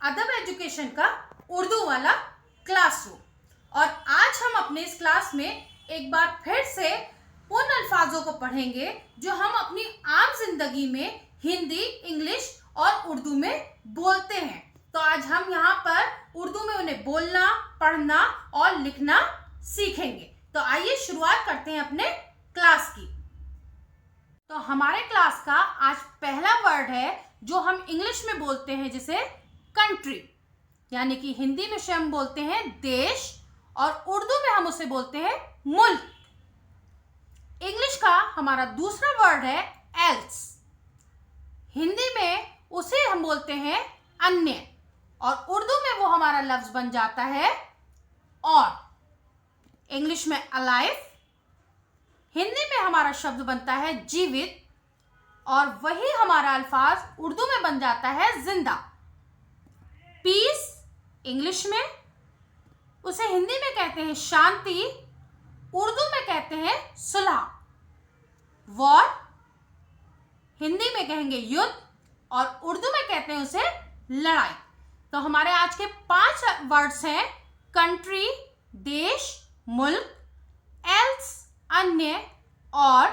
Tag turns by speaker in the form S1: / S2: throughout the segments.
S1: अदब एजुकेशन का उर्दू वाला क्लासरूम। और आज हम अपने इस क्लास में एक बार फिर से उन अल्फाजों को पढ़ेंगे जो हम अपनी आम जिंदगी में हिंदी, इंग्लिश और उर्दू में बोलते हैं। तो आज हम यहाँ पर उर्दू में उन्हें बोलना, पढ़ना और लिखना सीखेंगे। तो आइए शुरुआत करते हैं अपने क्लास की। तो हमारे क्लास का आज पहला वर्ड है जो हम इंग्लिश में बोलते हैं, जिसे कंट्री, यानी कि हिंदी में हम बोलते हैं देश और उर्दू में हम उसे बोलते हैं मुल्क। इंग्लिश का हमारा दूसरा वर्ड है एल्स। हिंदी में उसे हम बोलते हैं अन्य और उर्दू में वो हमारा लफ्ज बन जाता है और। इंग्लिश में अलाइव, हिंदी में हमारा शब्द बनता है जीवित और वही हमारा अल्फाज उर्दू में बन जाता है जिंदा। पीस इंग्लिश में, उसे हिंदी में कहते हैं शांति, उर्दू में कहते हैं सुलह। वॉर हिंदी में कहेंगे युद्ध और उर्दू में कहते हैं उसे लड़ाई। तो हमारे आज के 5 वर्ड्स हैं कंट्री देश, मुल्क, एल्स अन्य और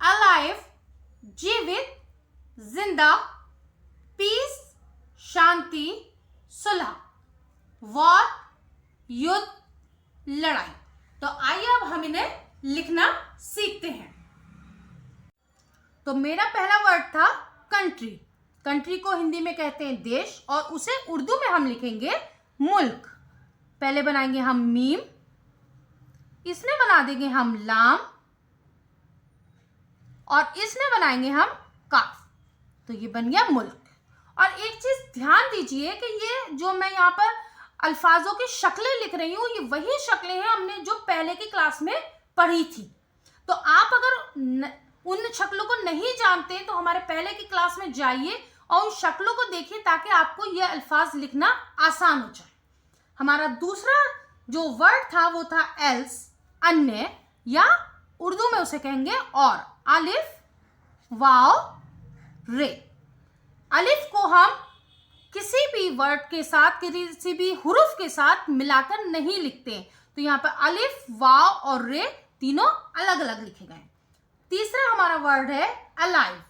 S1: अलाइव जीवित, जिंदा, पीस शांति, सुलह, वॉर युद्ध, लड़ाई। तो आइए अब हम इन्हें लिखना सीखते हैं। तो मेरा पहला वर्ड था कंट्री। कंट्री को हिंदी में कहते हैं देश और उसे उर्दू में हम लिखेंगे मुल्क। पहले बनाएंगे हम मीम, इसमें बना देंगे हम लाम और इसमें बनाएंगे हम काफ। तो ये बन गया मुल्क। और एक चीज ध्यान दीजिए कि ये जो मैं यहाँ पर अल्फाजों की शक्लें लिख रही हूँ, ये वही शक्लें हैं हमने जो पहले की क्लास में पढ़ी थी। तो आप अगर उन शक्लों को नहीं जानते तो हमारे पहले की क्लास में जाइए और उन शक्लों को देखिए ताकि आपको ये अल्फाज लिखना आसान हो जाए। हमारा दूसरा जो वर्ड था वो था एल्स अन्य, या उर्दू में उसे कहेंगे और। अलिफ वाव रे। अलिफ को हम किसी भी वर्ड के साथ, किसी भी हुरूफ के साथ मिलाकर नहीं लिखते। तो यहाँ पर अलिफ, वाव और रे तीनों अलग अलग लिखे गए। तीसरा हमारा वर्ड है अलाइव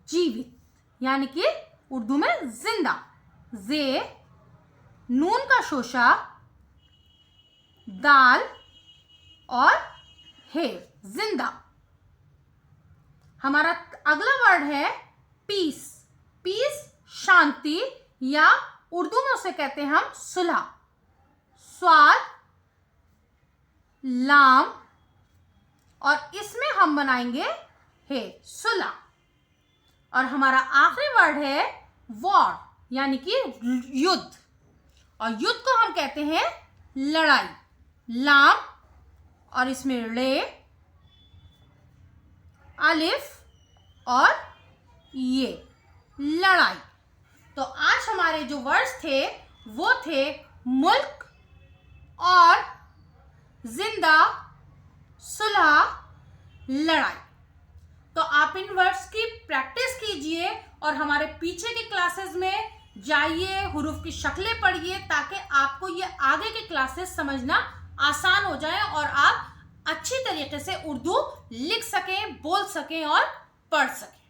S1: जीवित, यानी कि उर्दू में जिंदा। जे नून का शोशा, दाल और हे जिंदा। हमारा अगला वर्ड है पीस। पीस शांति, या उर्दू में उसे कहते हैं हम सुलह। स्वाद लाम और इसमें हम बनाएंगे हे सुलह। और हमारा आखिरी वर्ड है वॉर, यानी कि युद्ध, और युद्ध को हम कहते हैं लड़ाई। लाम और इसमें रे, अलिफ और ये लड़ाई। तो आज हमारे जो वर्ड्स थे वो थे मुल्क और जिंदा, सुलह, लड़ाई। तो आप इन वर्ड्स की प्रैक्टिस कीजिए और हमारे पीछे की क्लासेस में जाइए, हुरूफ की शक्लें पढ़िए ताकि आपको ये आगे की क्लासेस समझना आसान हो जाए और आप अच्छी तरीके से उर्दू लिख सकें, बोल सकें और पढ़ सकें।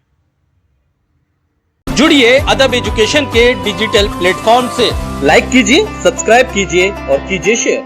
S2: जुड़िए अदब एजुकेशन के डिजिटल प्लेटफॉर्म से।
S3: लाइक कीजिए, सब्सक्राइब कीजिए और कीजिए शेयर।